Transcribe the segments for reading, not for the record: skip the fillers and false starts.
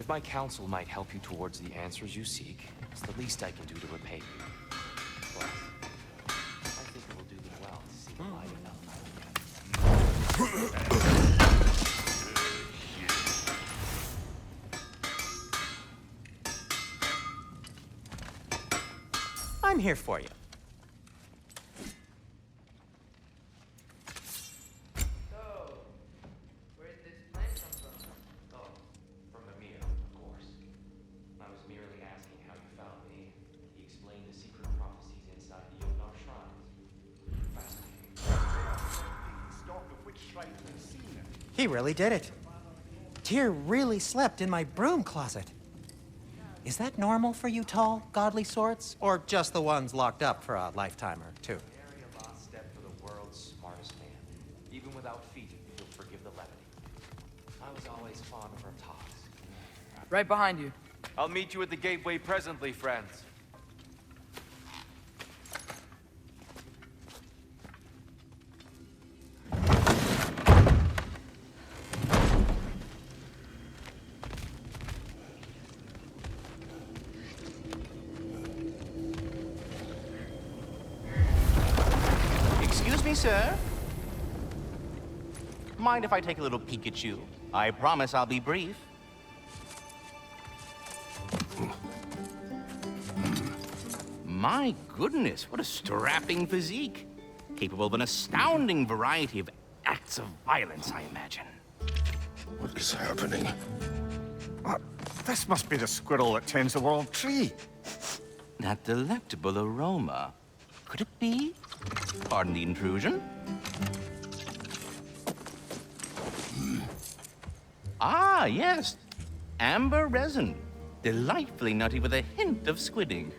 If my counsel might help you towards the answers you seek, it's the least I can do to repay you. Plus, I think it will do them well to see the light of Valhalla again. I'm here for you. So, where did this plant come from? Oh, from Amir, of course. I was merely asking how you found me. He explained the secret prophecies inside the Yognar shrines. Fascinating. Stock of which shrine has seen it. He really did it. Tyr really slept in my broom closet. Is that normal for you tall, godly sorts? Or just the ones locked up for a lifetime or two? Nary a lost step for the world's smartest man. Even without feet, you'll forgive the levity. I was always fond of her talks. Right behind you. I'll meet you at the gateway presently, friends. Excuse me, sir. Mind if I take a little peek at you? I promise I'll be brief. My goodness, what a strapping physique. Capable of an astounding variety of acts of violence, I imagine. What is happening? This must be the squirrel that tends the world tree. That delectable aroma. Could it be? Pardon the intrusion. Ah, yes. Amber resin. Delightfully nutty with a hint of squidding.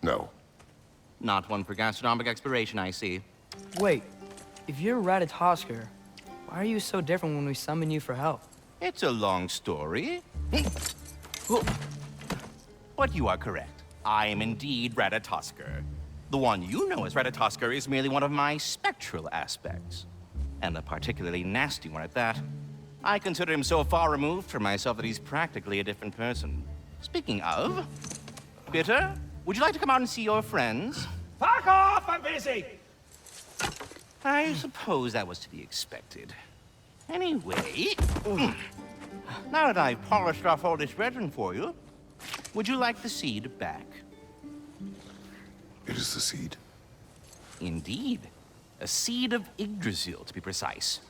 No. Not one for gastronomic exploration, I see. Wait, if you're Ratatoskr, why are you so different when we summon you for help? It's a long story. But you are correct. I am indeed Ratatoskr. The one you know as Ratatoskr is merely one of my spectral aspects. And a particularly nasty one at that. I consider him so far removed from myself that he's practically a different person. Speaking of, Bitter, would you like to come out and see your friends? Fuck off! I'm busy! I suppose that was to be expected. Anyway, now that I've polished off all this resin for you, would you like the seed back? It is the seed. Indeed. A seed of Yggdrasil, to be precise.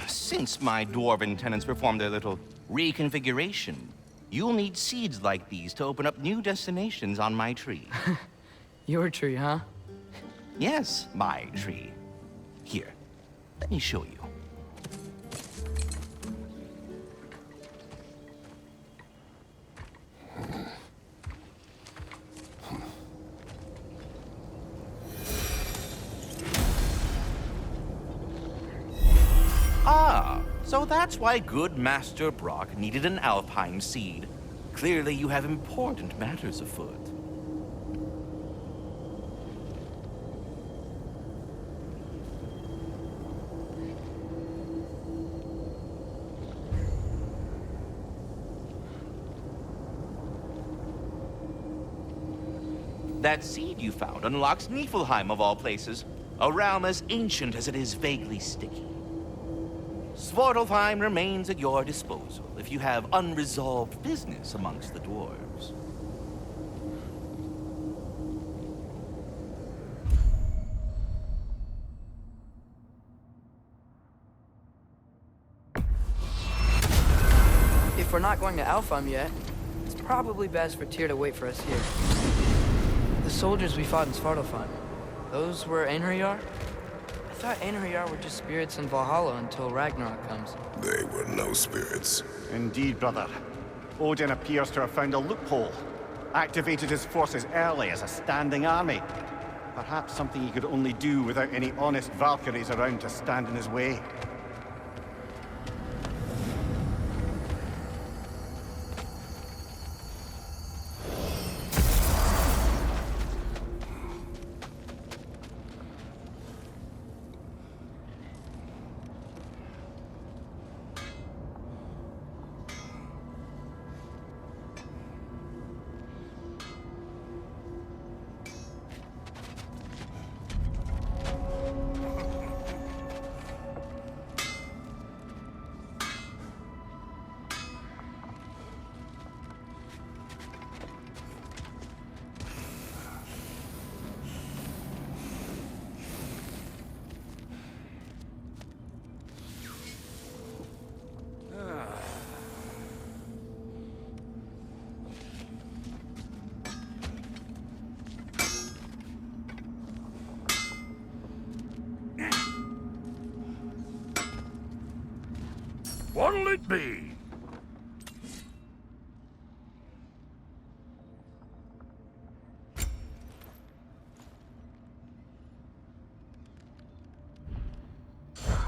Since my dwarven tenants performed their little reconfiguration, you'll need seeds like these to open up new destinations on my tree. Your tree, huh? Yes, my tree. Here, let me show you. Ah, so that's why good Master Brock needed an Alpine seed. Clearly you have important matters afoot. That seed you found unlocks Niflheim of all places, a realm as ancient as it is vaguely sticky. Svartalfheim remains at your disposal if you have unresolved business amongst the dwarves. If we're not going to Alfheim yet, it's probably best for Tyr to wait for us here. The soldiers we fought in Svartalfheim, those were Einherjar? I thought Einherjar were just spirits in Valhalla until Ragnarok comes. They were no spirits. Indeed, brother. Odin appears to have found a loophole. Activated his forces early as a standing army. Perhaps something he could only do without any honest Valkyries around to stand in his way. What'll it be?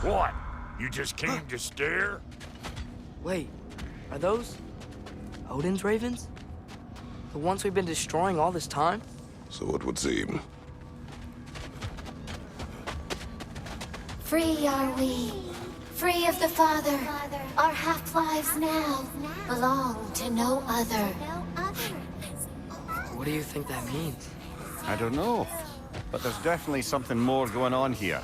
What? You just came to stare? Wait, are those Odin's ravens? The ones we've been destroying all this time? So it would seem. Free are we, free of the Father. Our half-lives now belong to no other. What do you think that means? I don't know, but there's definitely something more going on here.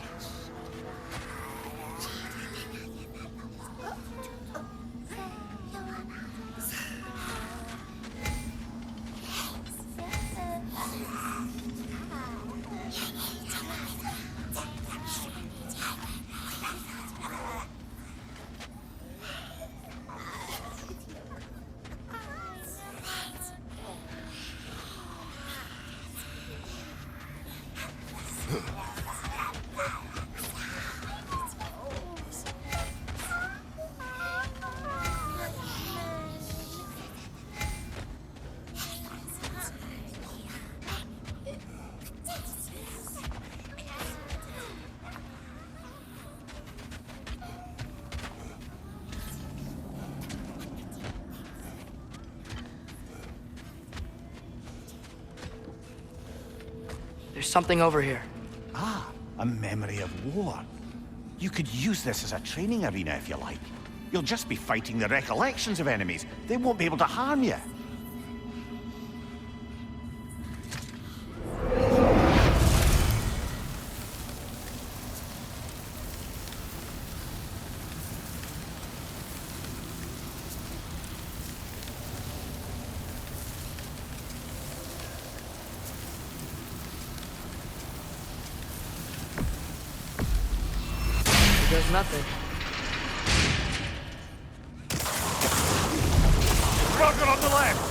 There's something over here. Ah, a memory of war. You could use this as a training arena if you like. You'll just be fighting the recollections of enemies. They won't be able to harm you. There's nothing. Rocket on the left!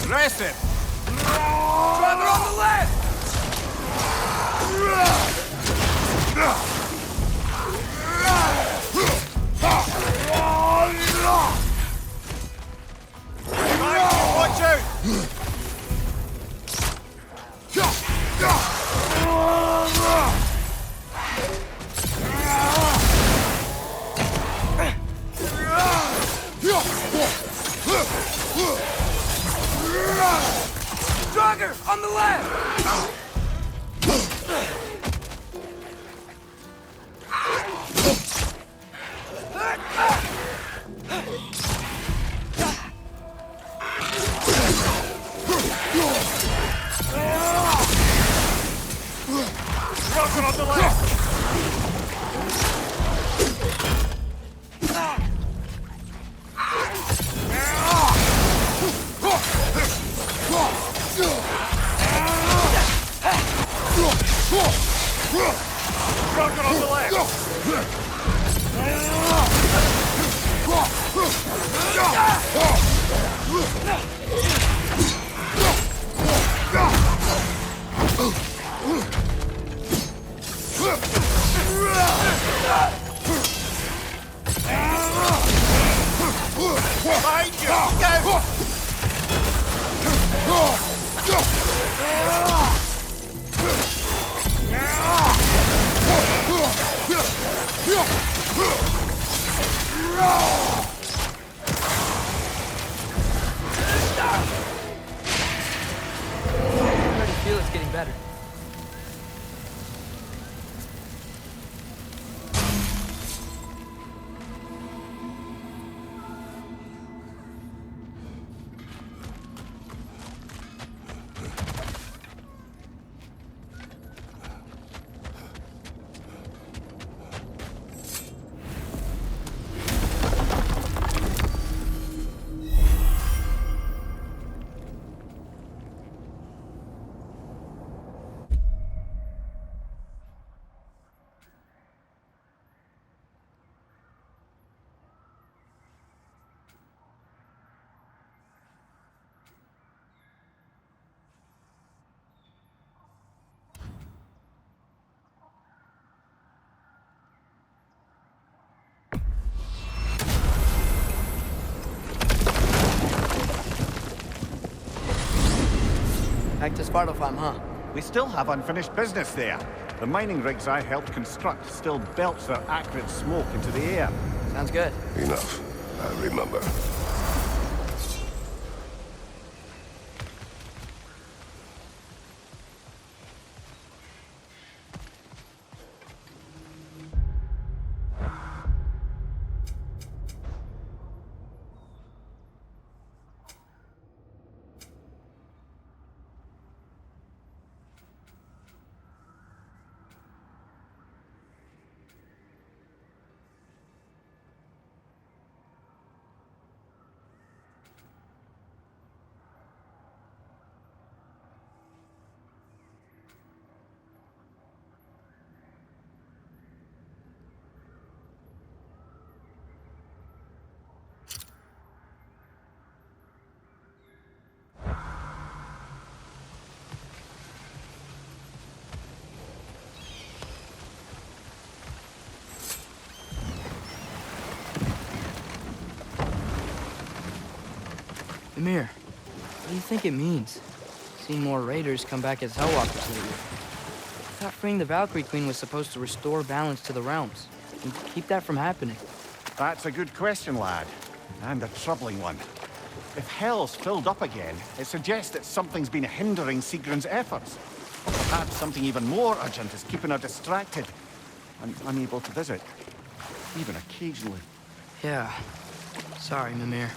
Aggressive! Brother on the left! Watch out! Draugr on the left! Rocket on the left! Rocket on the left! Behind you! Go! I already feel it's getting better. Back to Svartalfheim, huh? We still have unfinished business there. The mining rigs I helped construct still belch their acrid smoke into the air. Sounds good. Enough. I remember. Ymir, what do you think it means? Seeing more raiders come back as Hellwalkers lately. I thought freeing the Valkyrie Queen was supposed to restore balance to the realms and keep that from happening. That's a good question, lad. And a troubling one. If Hell's filled up again, it suggests that something's been hindering Sigrun's efforts. Or perhaps something even more urgent is keeping her distracted and unable to visit. Even occasionally. Yeah. Sorry, Mimir.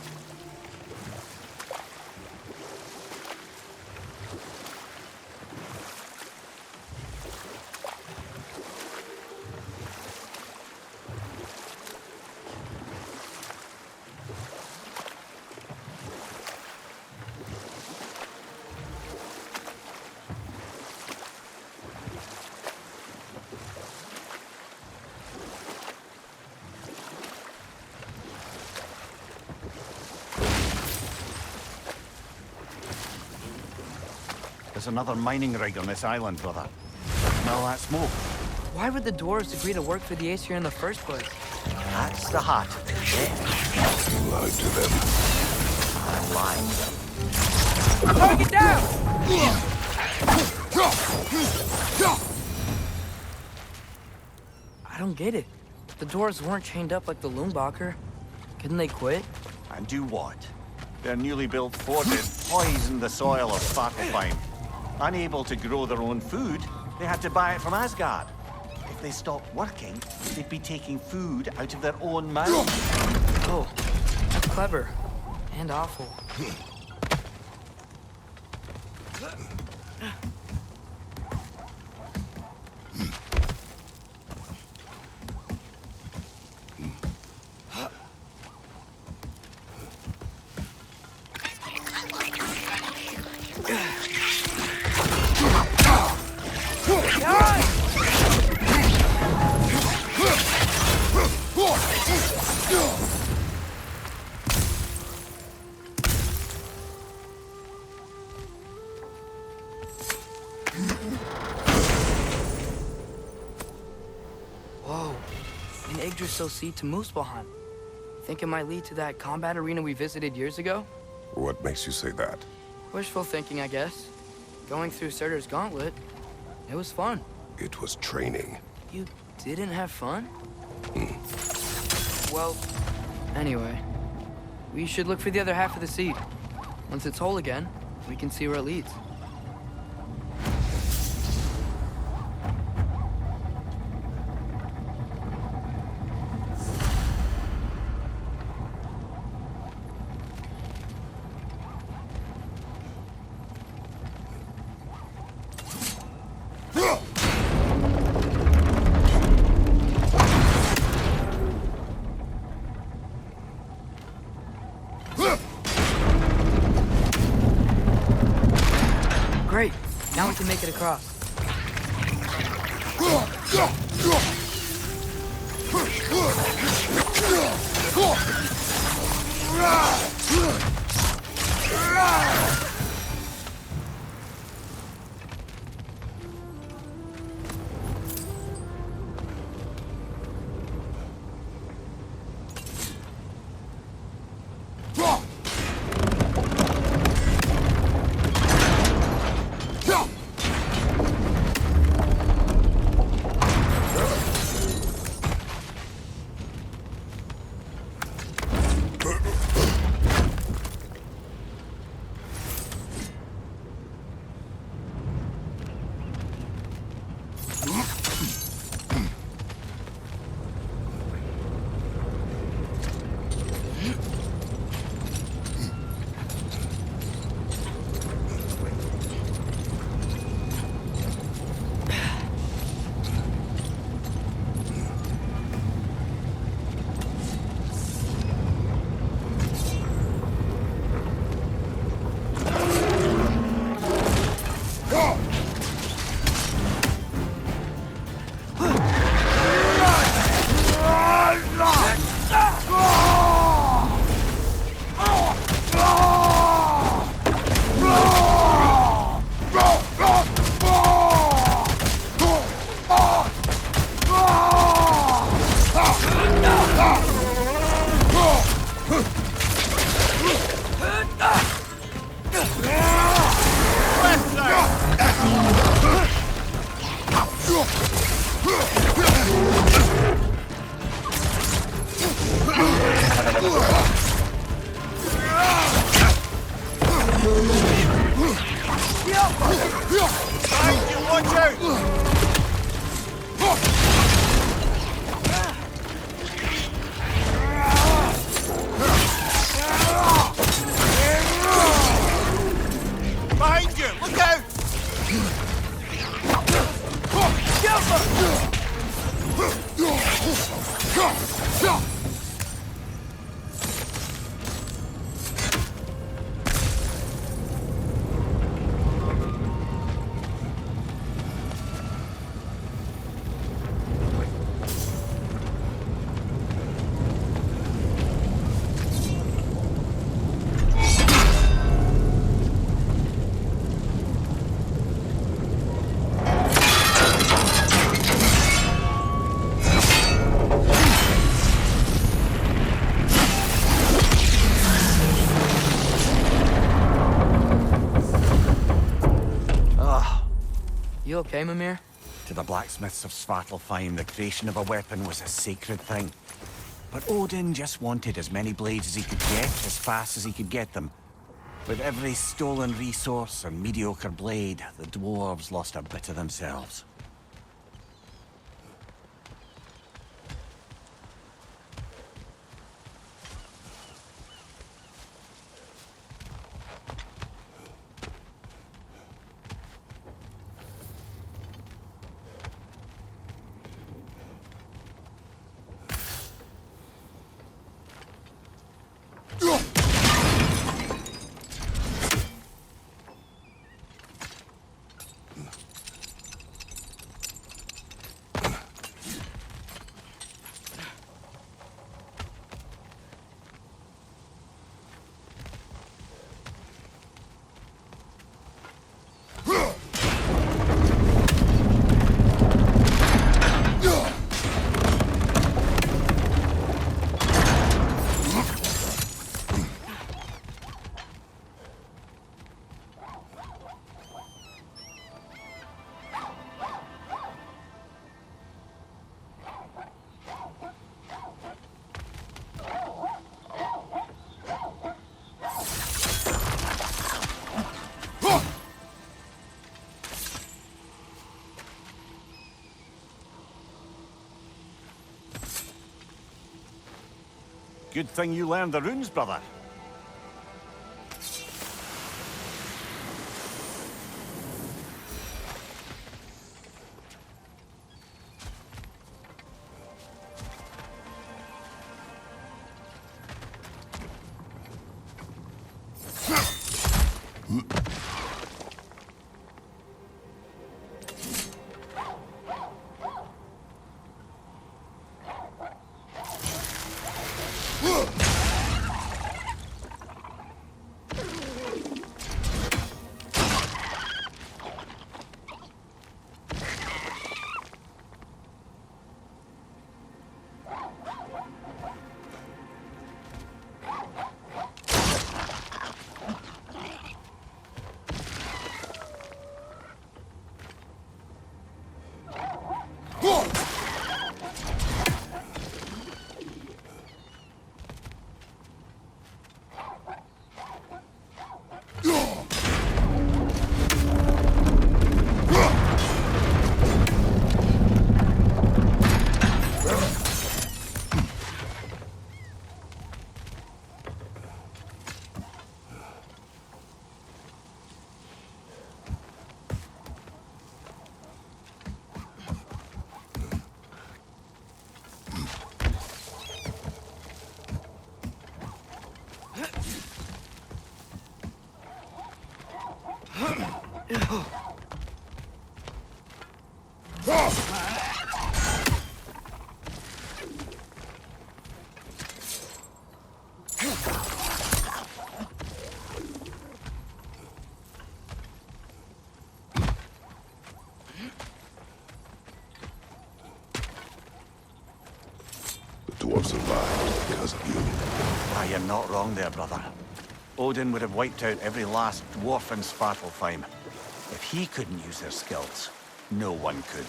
There's another mining rig on this island, brother. Smell that smoke? Why would the dwarves agree to work for the Aesir in the first place? That's the heart of it. You lied to them. I'm lying. Target down! I don't get it. The dwarves weren't chained up like the Loombacher. Couldn't they quit? And do what? Their newly built fortress poisoned the soil of Svartalfheim. Unable to grow their own food, they had to buy it from Asgard. If they stopped working, they'd be taking food out of their own mouths. Oh, that's clever. And awful. also seed to Muspelheim. Think it might lead to that combat arena we visited years ago? What makes you say that? Wishful thinking, I guess. Going through Surtur's gauntlet, it was fun. It was training. You didn't have fun? Well, anyway, we should look for the other half of the seed. Once it's whole again, we can see where it leads. Great. Now we can make it across. You okay, Mimir? To the blacksmiths of Svartalfheim, the creation of a weapon was a sacred thing. But Odin just wanted as many blades as he could get, as fast as he could get them. With every stolen resource and mediocre blade, the dwarves lost a bit of themselves. Good thing you learned the runes, brother. Dwarf survived because of you. Ah, you're not wrong there, brother. Odin would have wiped out every last dwarf in Svartalfheim. If he couldn't use their skills, no one could.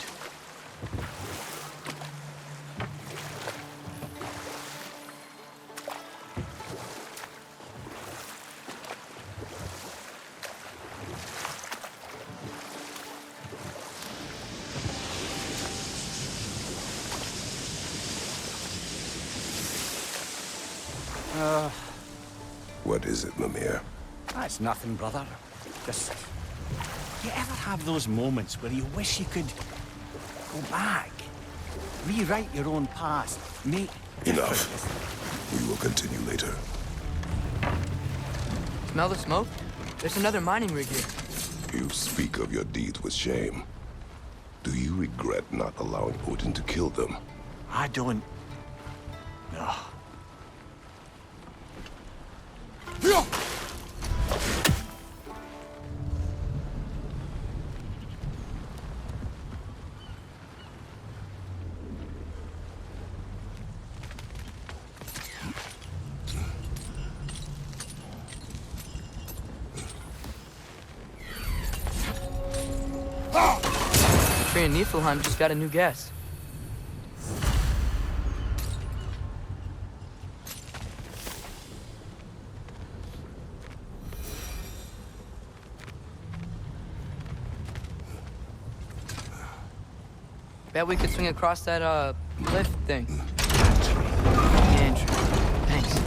What is it, Mimir? That's nothing, brother. Just... You ever have those moments where you wish you could go back? Rewrite your own past, make... Enough. We will continue later. Smell the smoke? There's another mining rig here. You speak of your deeds with shame. Do you regret not allowing Odin to kill them? I don't... No. Tree in Niflheim just got a new guest. Bet we could swing across that, lift thing. Andrew. Thanks.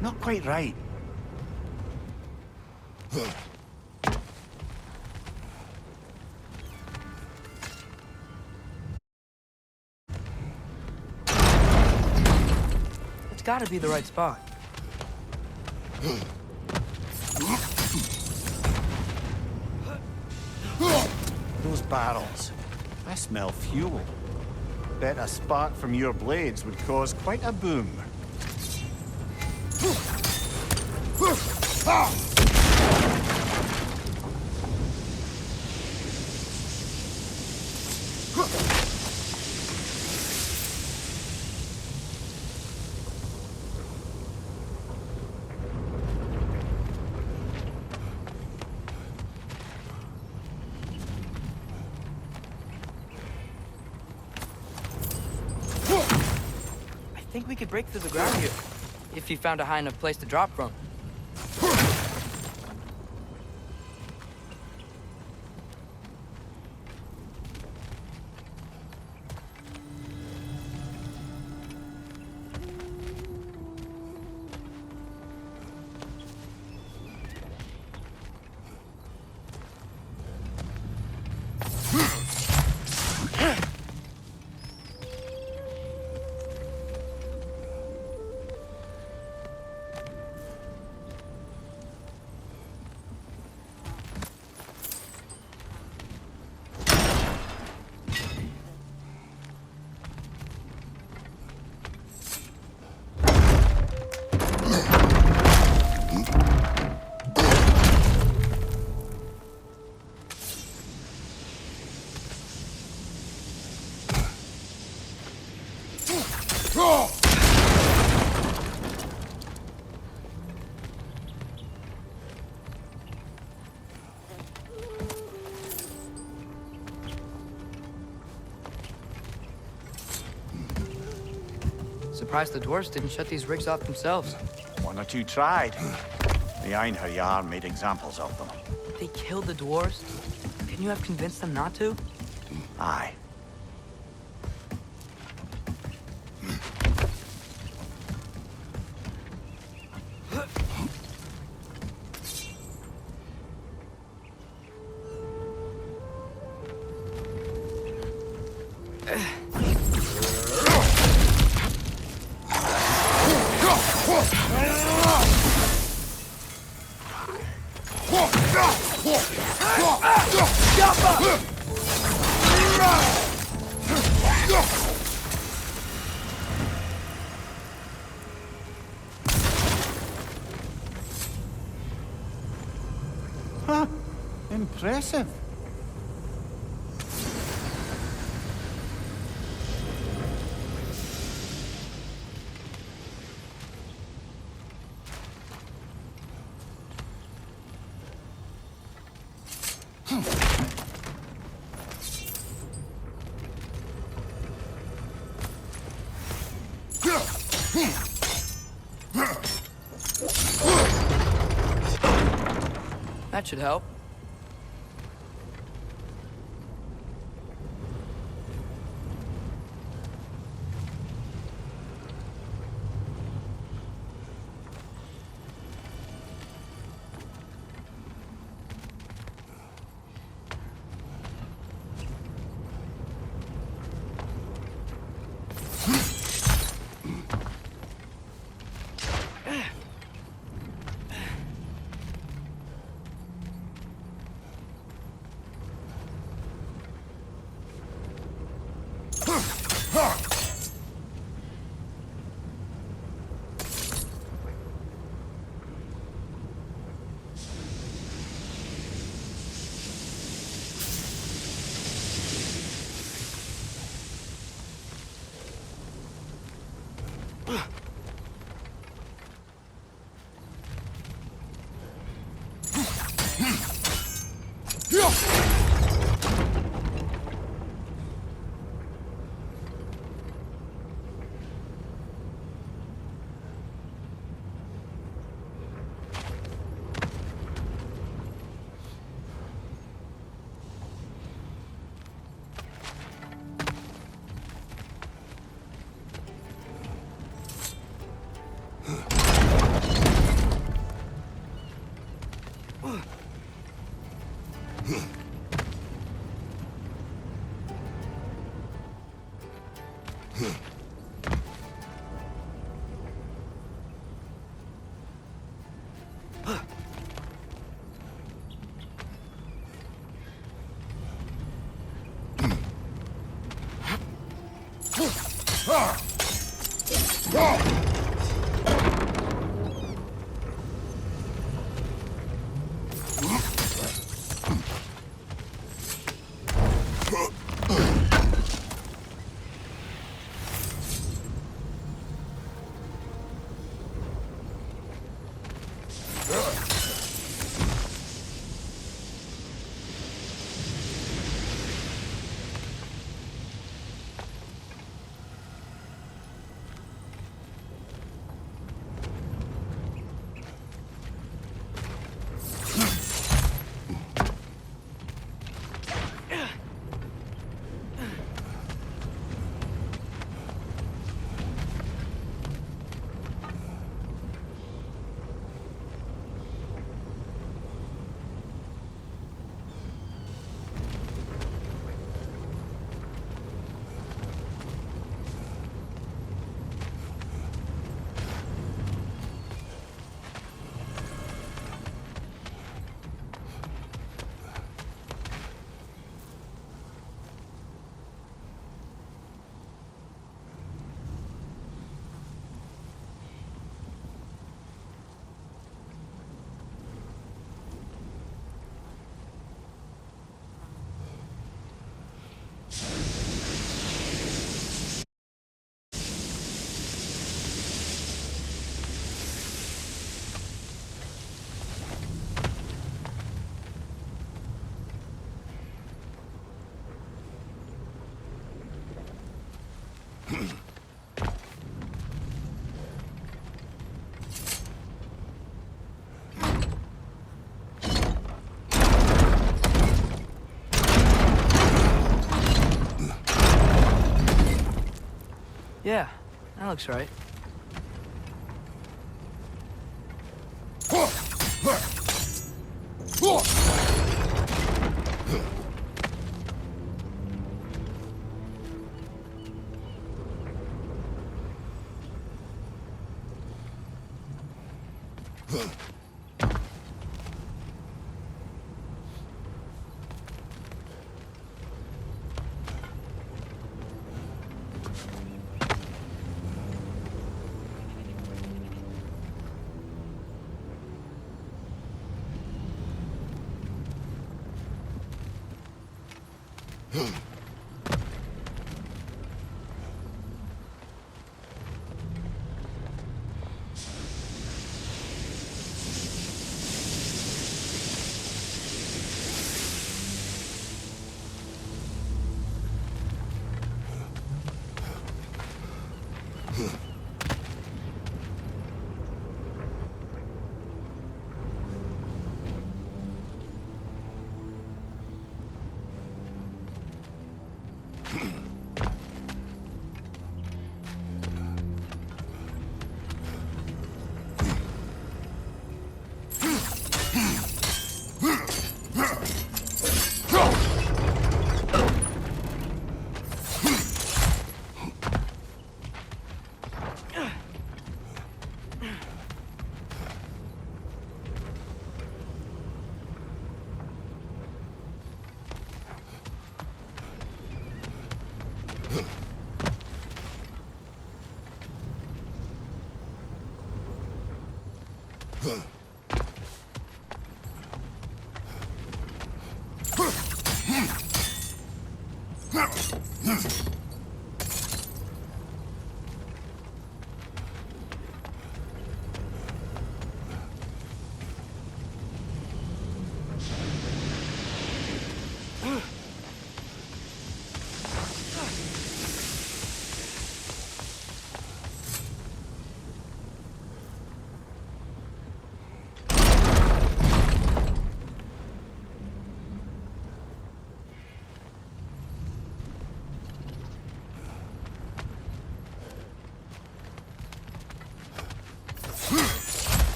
Not quite right. It's gotta be the right spot. Those barrels. I smell fuel. Bet a spark from your blades would cause quite a boom. think we could break through the ground here, if you found a high enough place to drop from. Surprised the dwarves didn't shut these rigs off themselves. One or two tried. The Einherjar made examples of them. They killed the dwarves? Couldn't you have convinced them not to? Aye. Huh. Impressive. That should help. Yeah, that looks right.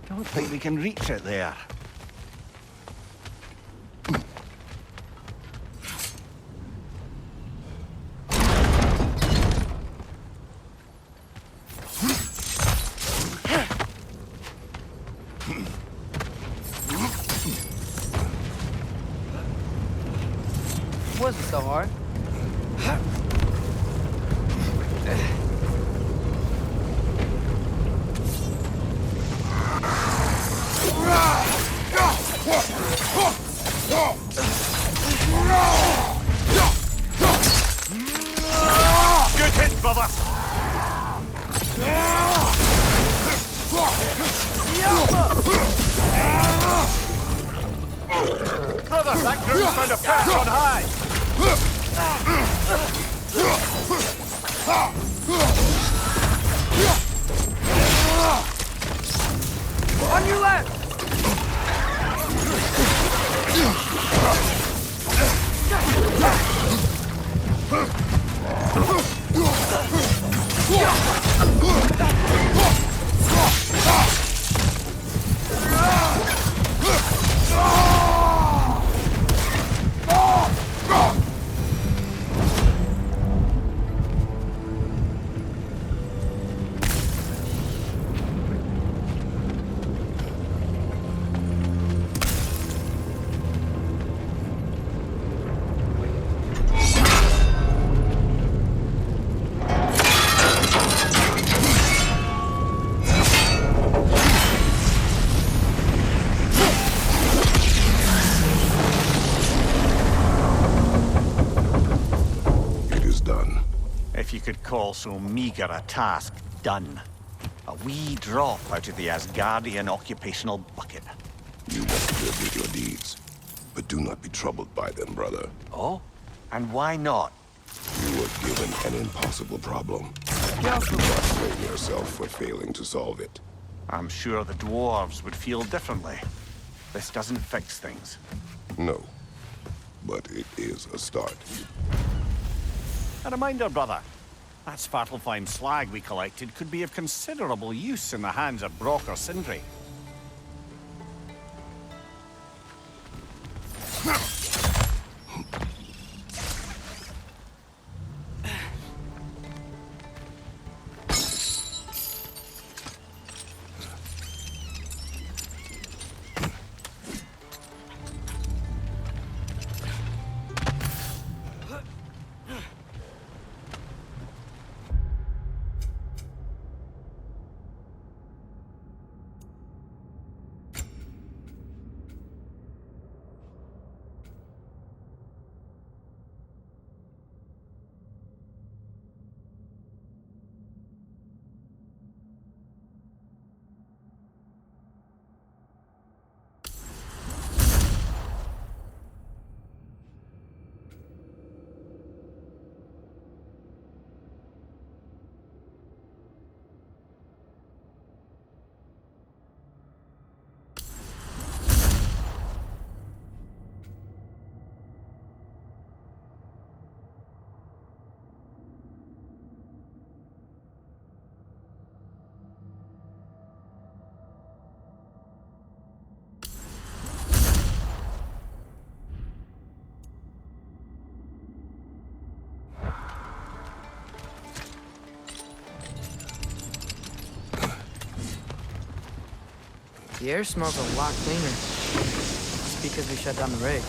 Don't think we can reach it there. It wasn't so hard. Good hit, brother! Brother, that group's found a patch on high! On your left! If you could call so meager a task done. A wee drop out of the Asgardian occupational bucket. You must live with your deeds, but do not be troubled by them, brother. Oh? And why not? You were given an impossible problem. Do not blame yourself for failing to solve it. I'm sure the dwarves would feel differently. This doesn't fix things. No. but it is a start. A reminder, brother. That Svartalfheim slag we collected could be of considerable use in the hands of Brock or Sindri. The air smells a lot cleaner. It's because we shut down the rig.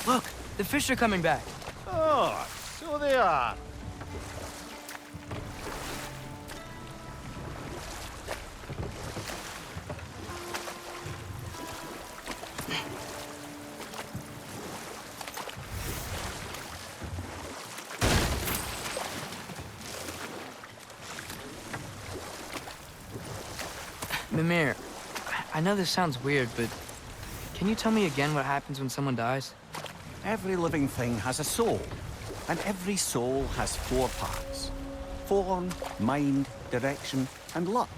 Look, the fish are coming back. Oh, so they are. Mimir, I know this sounds weird, but can you tell me again what happens when someone dies? Every living thing has a soul, and every soul has 4 parts. Form, mind, direction, and luck.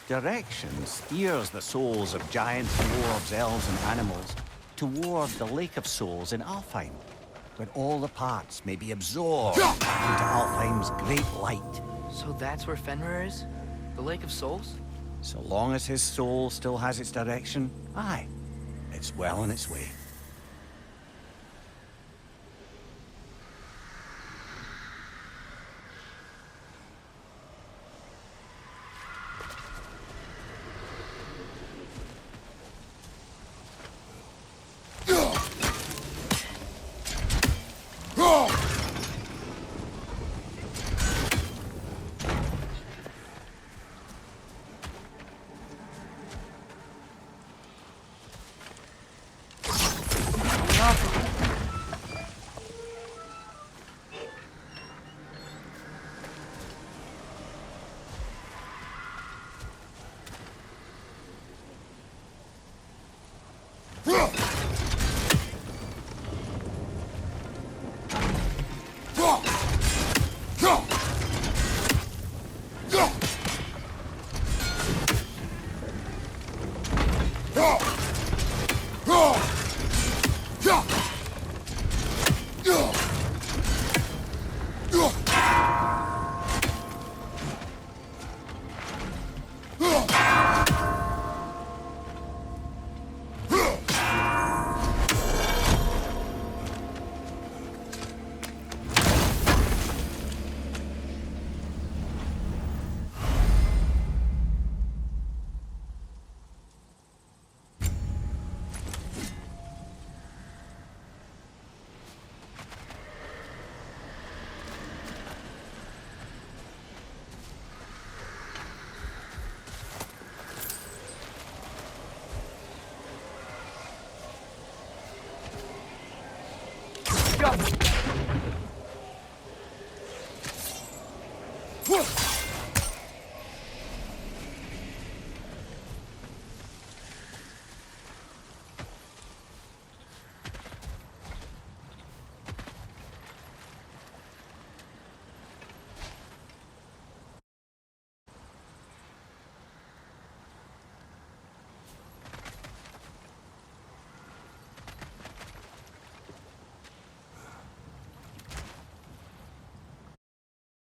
Direction steers the souls of giants, dwarves, elves, and animals, toward the Lake of Souls in Alfheim, where all the parts may be absorbed into Alfheim's great light. So that's where Fenrir is? The Lake of Souls? So long as his soul still has its direction, aye, it's well on its way. Go!